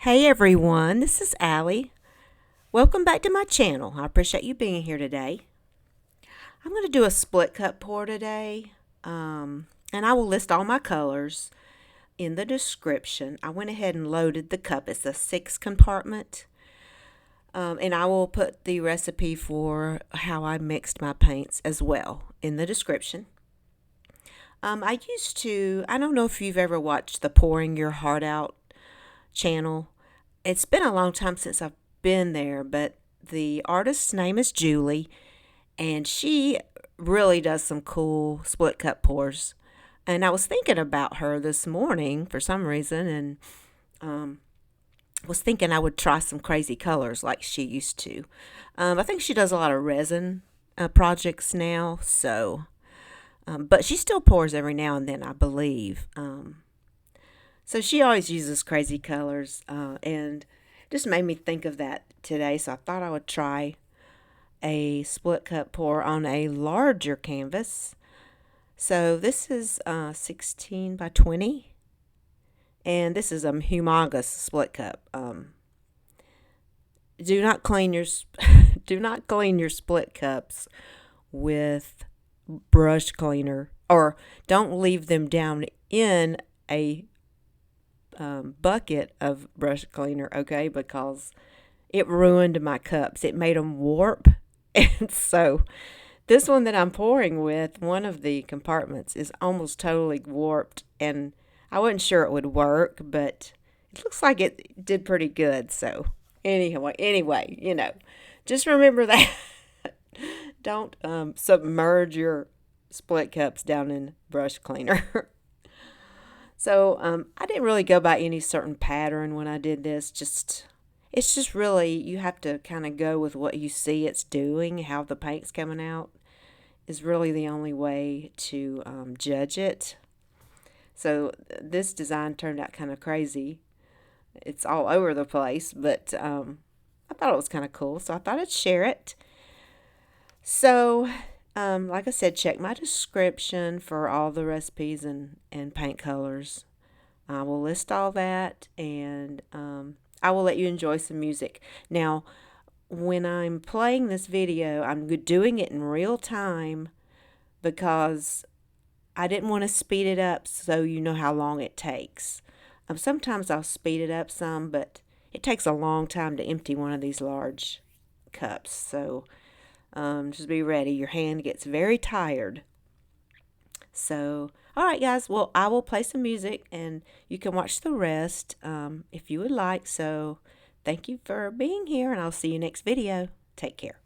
Hey everyone, this is Allie. Welcome back to my channel. I appreciate you being here today. I'm going to do a split cup pour today, and I will list all my colors in the description. I went ahead and loaded the cup. It's a 6 compartment, and I will put the recipe for how I mixed my paints as well in the description. I don't know if you've ever watched the Pouring Your Heart Out channel. It's been a long time since I've been there, but the artist's name is Julie, and she really does some cool split cup pours. And I was thinking about her this morning for some reason, and was thinking I would try some crazy colors like she used to. I think she does a lot of resin projects now, but she still pours every now and then, I believe. So she always uses crazy colors, and just made me think of that today. So I thought I would try a split cup pour on a larger canvas. So this is 16 by 20, and this is a humongous split cup. Do not clean your do not clean your split cups with brush cleaner, or don't leave them down in a bucket of brush cleaner, okay, because it ruined my cups. It made them warp. And so this one that I'm pouring with, one of the compartments, is almost totally warped, and I wasn't sure it would work, but it looks like it did pretty good. So anyway, just remember that. Don't submerge your split cups down in brush cleaner. So I didn't really go by any certain pattern when I did this. It's just really, you have to kind of go with what you see it's doing. How the paint's coming out is really the only way to judge it. So this design turned out kind of crazy. It's all over the place, but I thought it was kind of cool, so I thought I'd share it. So, like I said, check my description for all the recipes and paint colors. I will list all that, and I will let you enjoy some music. Now, when I'm playing this video, I'm doing it in real time because I didn't want to speed it up so you know how long it takes. Sometimes I'll speed it up some, but it takes a long time to empty one of these large cups. So just be ready. Your hand gets very tired. So, all right, guys. Well, I will play some music, and you can watch the rest if you would like. So, thank you for being here, and I'll see you next video. Take care.